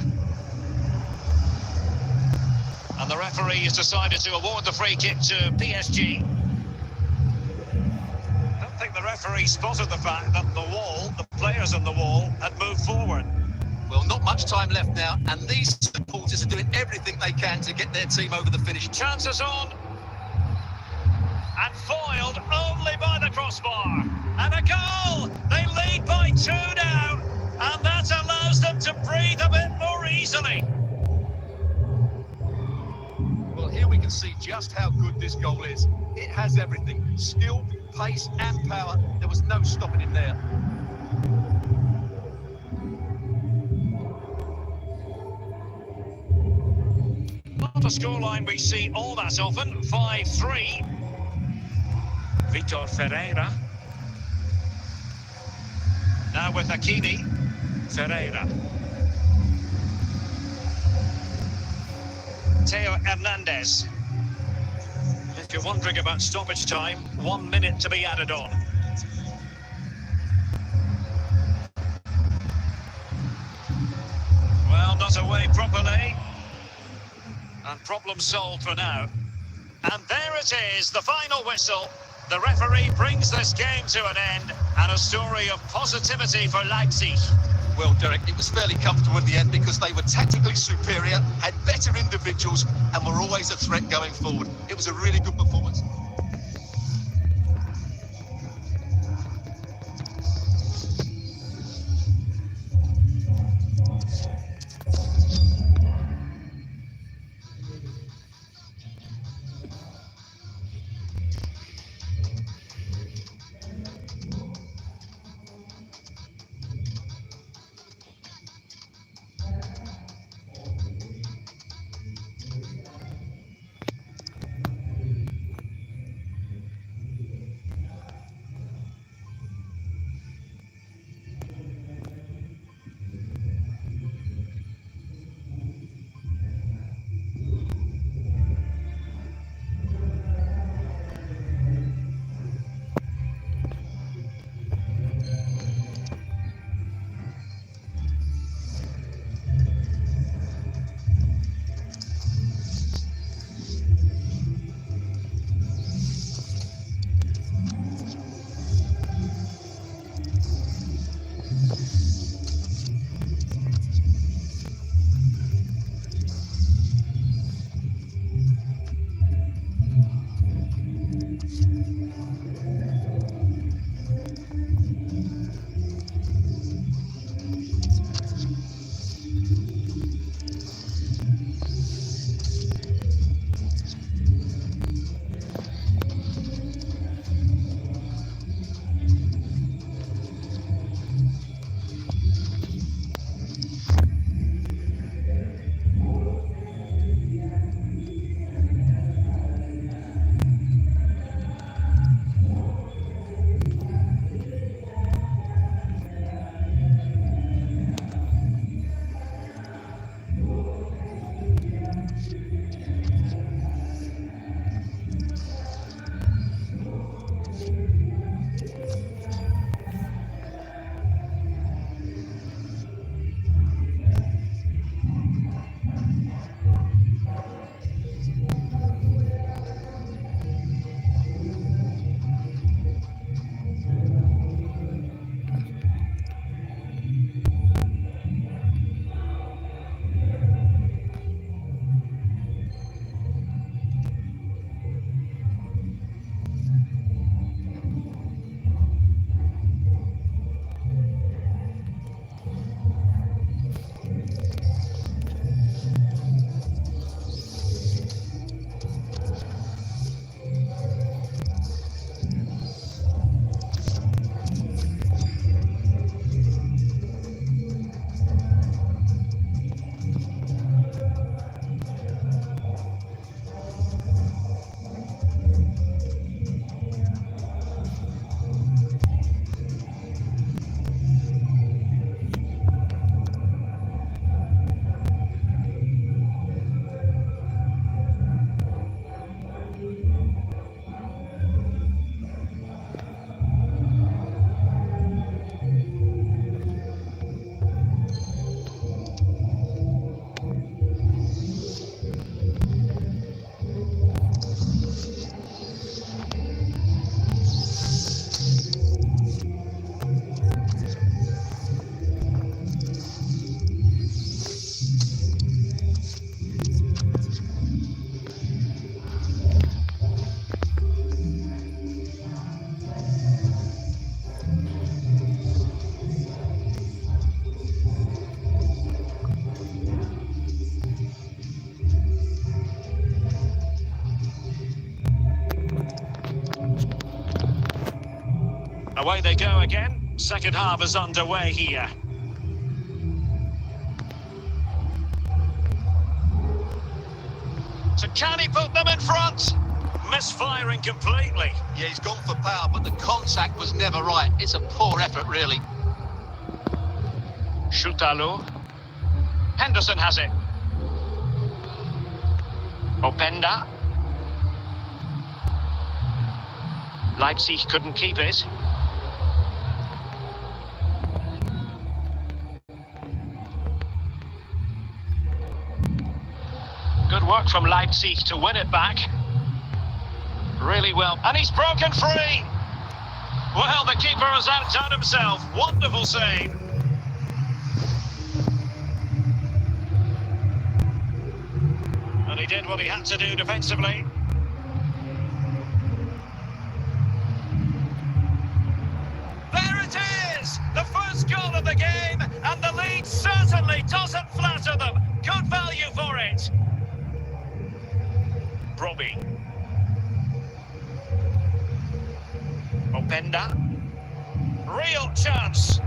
[SPEAKER 1] And the referee has decided to award the free kick to PSG. I don't think the referee spotted the fact that the players on the wall, had moved forward.
[SPEAKER 2] Well, not much time left now, and these supporters are doing everything they can to get their team over the finish.
[SPEAKER 1] Chances on. And foiled only by the crossbar. And a goal! They lead by 2 now. And that allows them to breathe a bit more easily.
[SPEAKER 2] Well, here we can see just how good this goal is. It has everything. Skill, pace and power. There was no stopping him there.
[SPEAKER 1] Not a scoreline we see all that often. 5-3. Vitor Ferreira. Now with Hakimi. Ferreira. Theo Hernandez. If you're wondering about stoppage time, 1 minute to be added on. Well, not away properly. And problem solved for now. And there it is, the final whistle. The referee brings this game to an end, and a story of positivity for Leipzig.
[SPEAKER 2] Well, Derek, it was fairly comfortable in the end because they were tactically superior, had better individuals, and were always a threat going forward. It was a really good performance.
[SPEAKER 1] Away they go again. Second half is underway here. So can he put them in front? Misfiring completely.
[SPEAKER 2] Yeah, he's gone for power, but the contact was never right. It's a poor effort, really.
[SPEAKER 1] Shutalo. Henderson has it. Openda. Leipzig couldn't keep it. Good work from Leipzig to win it back. Really well. And he's broken free. Well, the keeper has outdone himself. Wonderful save. And he did what he had to do defensively. There it is! The first goal of the game, and the lead certainly doesn't flatter them. Good value for it. Robbie. Openda. Real chance.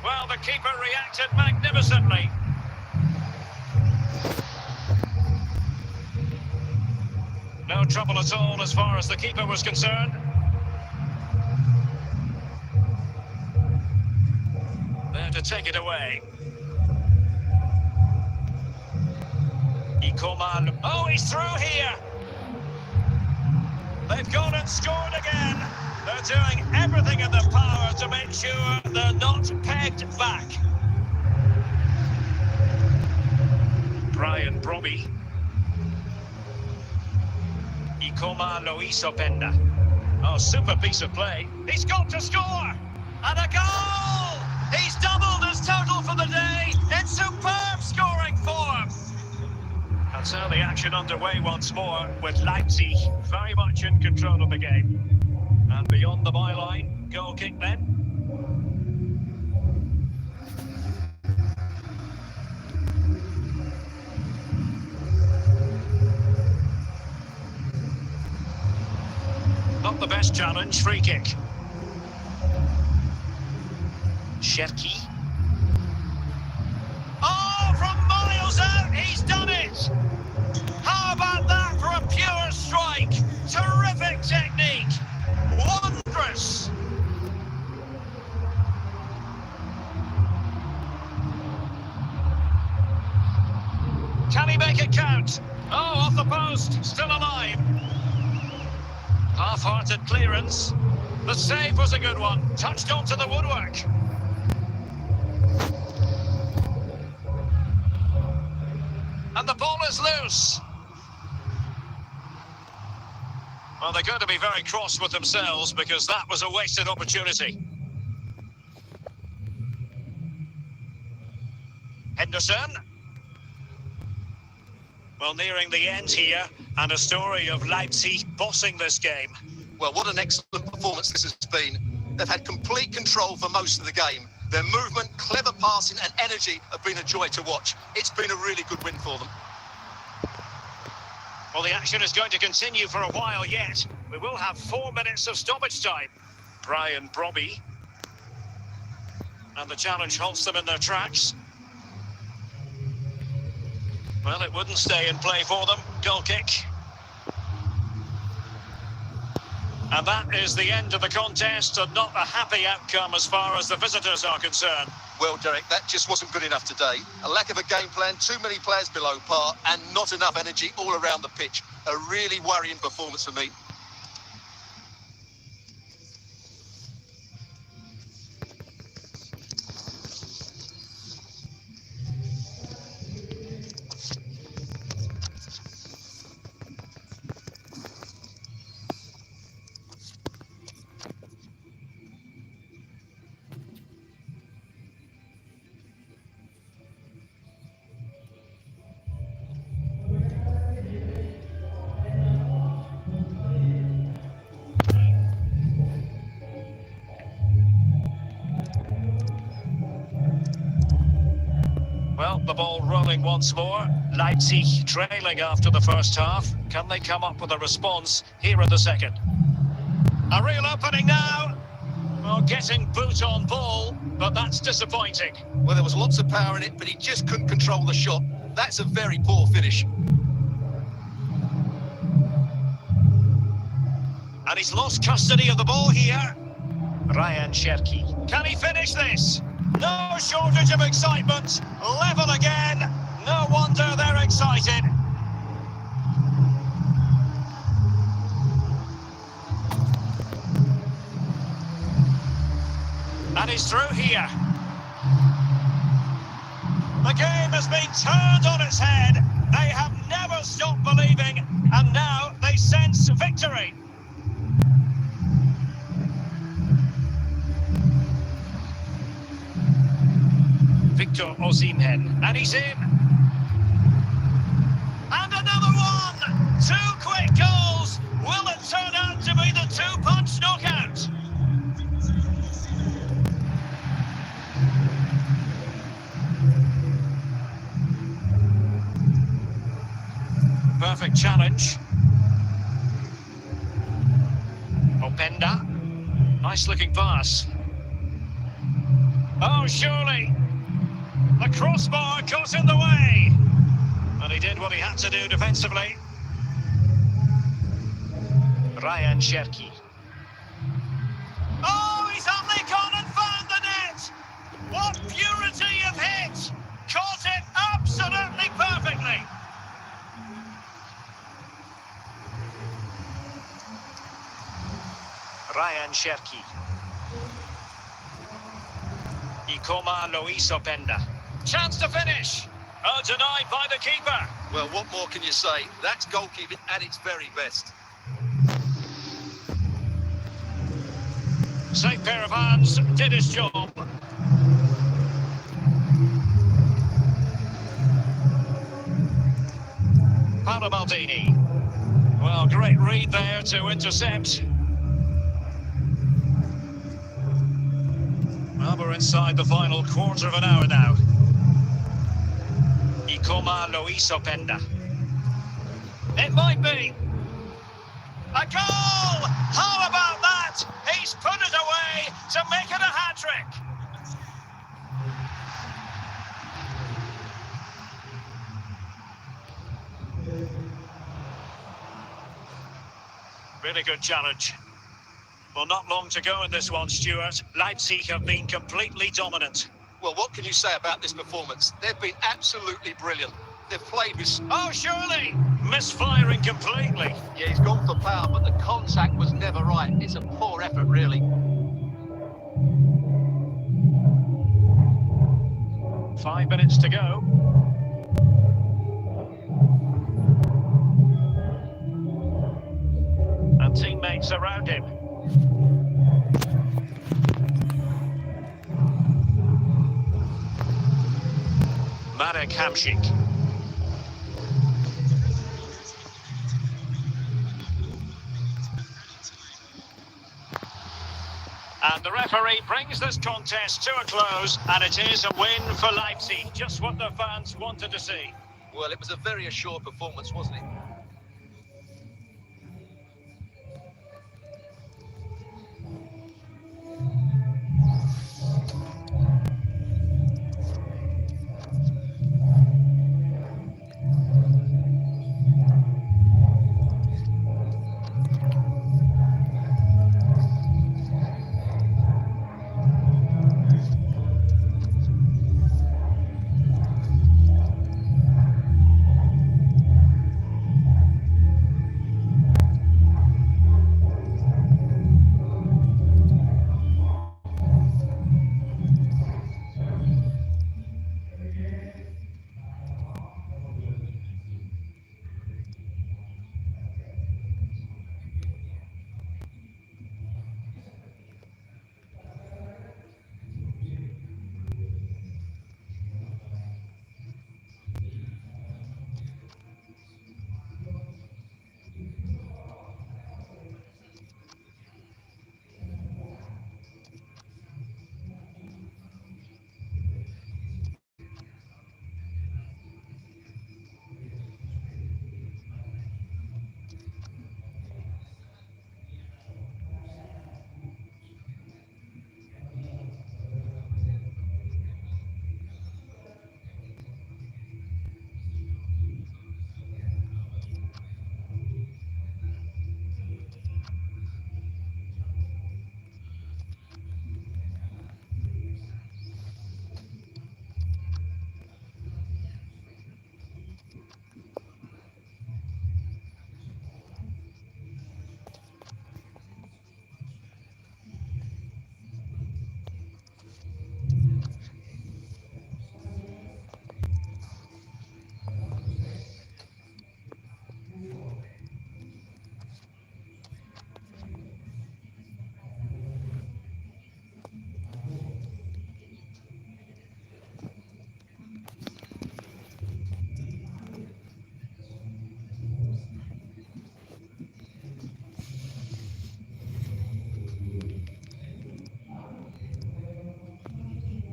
[SPEAKER 1] Well, the keeper reacted magnificently. No trouble at all as far as the keeper was concerned. There to take it away. Oh, he's through here. They've gone and scored again. They're doing everything in their power to make sure they're not pegged back. Brian Brobby. Luis Openda. Oh, super piece of play. He's got to score! And a goal! He's doubled his total for the day in superb scoring form. And so the action underway once more with Leipzig very much in control of the game. And beyond the byline, goal kick then. Not the best challenge, free kick. Cherki. Oh, from miles out, he's done it! How about that for a pure strike? Terrific technique. Wondrous. Can he make it count? Oh, off the post, still alive. Half-hearted clearance. The save was a good one. Touched onto the woodwork. And the ball is loose. Well, they're going to be very cross with themselves because that was a wasted opportunity. Henderson. Well, nearing the end here, and a story of Leipzig bossing this game.
[SPEAKER 2] Well, what an excellent performance this has been. They've had complete control for most of the game. Their movement, clever passing and energy have been a joy to watch. It's been a really good win for them.
[SPEAKER 1] Well, the action is going to continue for a while yet. We will have 4 minutes of stoppage time. Brian Brobby. And the challenge halts them in their tracks. Well, it wouldn't stay in play for them. Goal kick. And that is the end of the contest, and not a happy outcome as far as the visitors are concerned.
[SPEAKER 2] Well, Derek, that just wasn't good enough today. A lack of a game plan, too many players below par, and not enough energy all around the pitch. A really worrying performance for me.
[SPEAKER 1] Well, the ball rolling once more. Leipzig trailing after the first half. Can they come up with a response here in the second? A real opening now. Well, getting boot on ball, but that's disappointing.
[SPEAKER 2] Well, there was lots of power in it, but he just couldn't control the shot. That's a very poor finish.
[SPEAKER 1] And he's lost custody of the ball here. Ryan Cherki. Can he finish this? No shortage of excitement. Level again. No wonder they're excited. And he's through here. The game has been turned on its head. They have never stopped believing, and now they sense victory. Victor Osimhen, and he's in. And another one! 2 quick goals! Will it turn out to be the 2-punch knockout? Perfect challenge. Openda. Nice looking pass. Oh, surely. The crossbar got in the way. And he did what he had to do defensively. Ryan Cherki. Oh, he's only gone and found the net. What purity of hit. Caught it absolutely perfectly. Ryan Cherki. Ikoma Luis Openda. Chance to finish. Oh, denied by the keeper.
[SPEAKER 2] Well, what more can you say? That's goalkeeping at its very best.
[SPEAKER 1] Safe pair of hands, did his job. Paolo Maldini. Well, great read there to intercept. Well, we're inside the final quarter of an hour now. Ikoma Luis Openda. It might be. A goal! How about that? He's put it away to make it a hat-trick. Really good challenge. Well, not long to go in this one, Stuart. Leipzig have been completely dominant.
[SPEAKER 2] Well, what can you say about this performance? They've been absolutely brilliant. They've played with...
[SPEAKER 1] Oh, surely! Misfiring completely.
[SPEAKER 2] Yeah, he's gone for power, but the contact was never right. It's a poor effort, really.
[SPEAKER 1] Five minutes to go. And teammates around him. Marek Hamšík. And the referee brings this contest to a close, and it is a win for Leipzig. Just what the fans wanted to see.
[SPEAKER 2] Well, it was a very assured performance, wasn't it?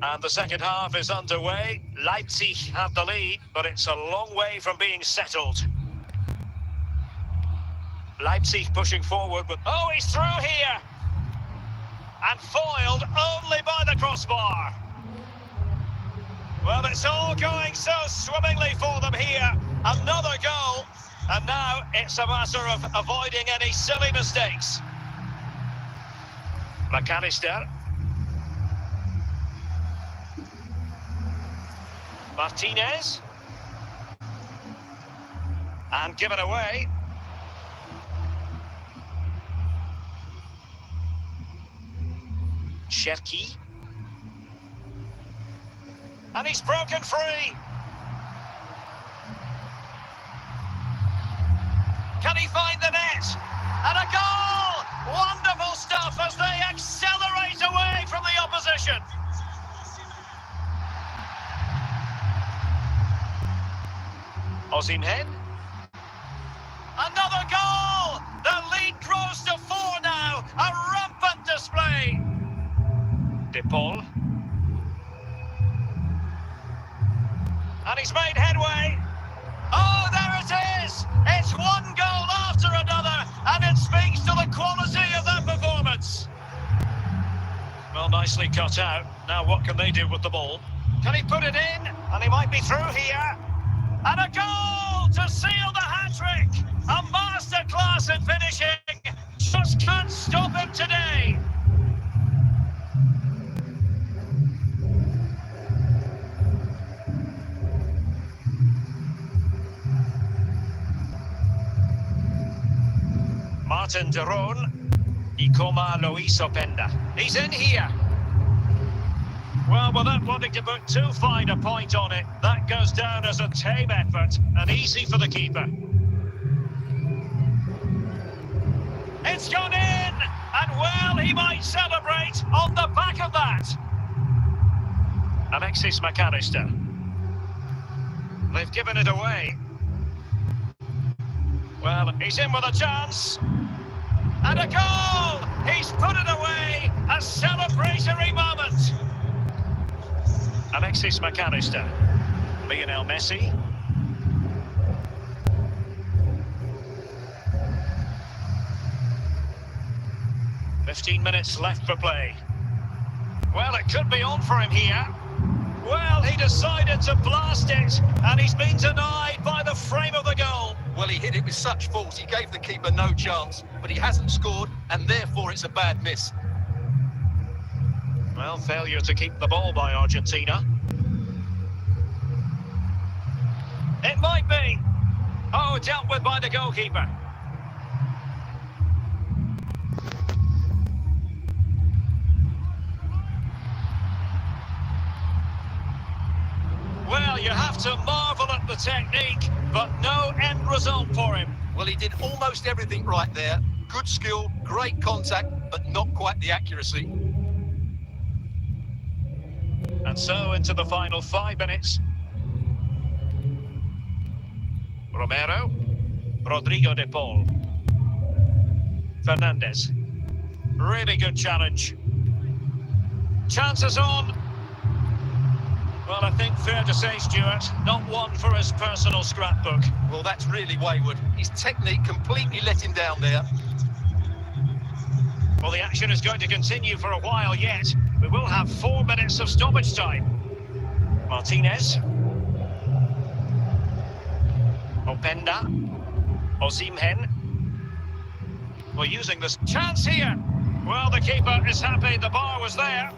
[SPEAKER 1] And the second half is underway. Leipzig have the lead, but it's a long way from being settled. Leipzig pushing forward with... Oh, he's through here! And foiled only by the crossbar. Well, it's all going so swimmingly for them here. Another goal. And now it's a matter of avoiding any silly mistakes. McAllister. Martinez. And given away. Cherki. And he's broken free. Can he find the net? And a goal! Wonderful stuff as they accelerate away from the opposition. Osimhen. Another goal! The lead grows to 4 now. A rampant display. De Paul. And he's made headway. Oh, there it is! It's one goal after another, and it speaks to the quality of that performance. Well, nicely cut out. Now what can they do with the ball? Can he put it in? And he might be through here. And a goal to seal the hat-trick! A masterclass in finishing. Just can't stop him today. Martin de Roon, Ikoma Luis Openda. He's in here. Well, without wanting to put too fine a point on it, that goes down as a tame effort and easy for the keeper. It's gone in, and well, he might celebrate on the back of that. Alexis McAllister. They've given it away. Well, he's in with a chance. And a goal! He's put it away! A celebratory moment! Alexis McAllister. Lionel Messi. "15 minutes left for play. Well, it could be on for him here. Well, he decided to blast it, and he's been denied by the frame of the goal.
[SPEAKER 2] Well, he hit it with such force, he gave the keeper no chance, but he hasn't scored, and therefore it's a bad miss.
[SPEAKER 1] Well, failure to keep the ball by Argentina. It might be. Oh, dealt with by the goalkeeper. Well, you have to marvel at the technique, but no end result for him.
[SPEAKER 2] Well, he did almost everything right there. Good skill, great contact, but not quite the accuracy.
[SPEAKER 1] And so into the final 5 minutes. Romero, Rodrigo de Paul, Fernandez. Really good challenge. Chances on. Well, I think fair to say, Stuart, not one for his personal scrapbook.
[SPEAKER 2] Well, that's really wayward. His technique completely let him down there.
[SPEAKER 1] Well, the action is going to continue for a while yet. We will have 4 minutes of stoppage time. Martinez. Openda. Osimhen. We're using this chance here. Well, the keeper is happy the bar was there.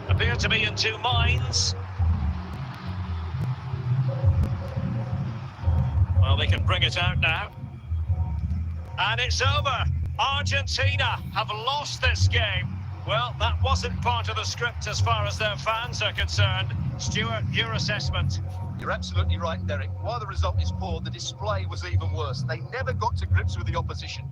[SPEAKER 1] Appear to be in two minds. Well, they can bring it out now. And it's over. Argentina have lost this game. Well, that wasn't part of the script as far as their fans are concerned. Stuart, your assessment?
[SPEAKER 2] You're absolutely right, Derek. While the result is poor, the display was even worse. They never got to grips with the opposition.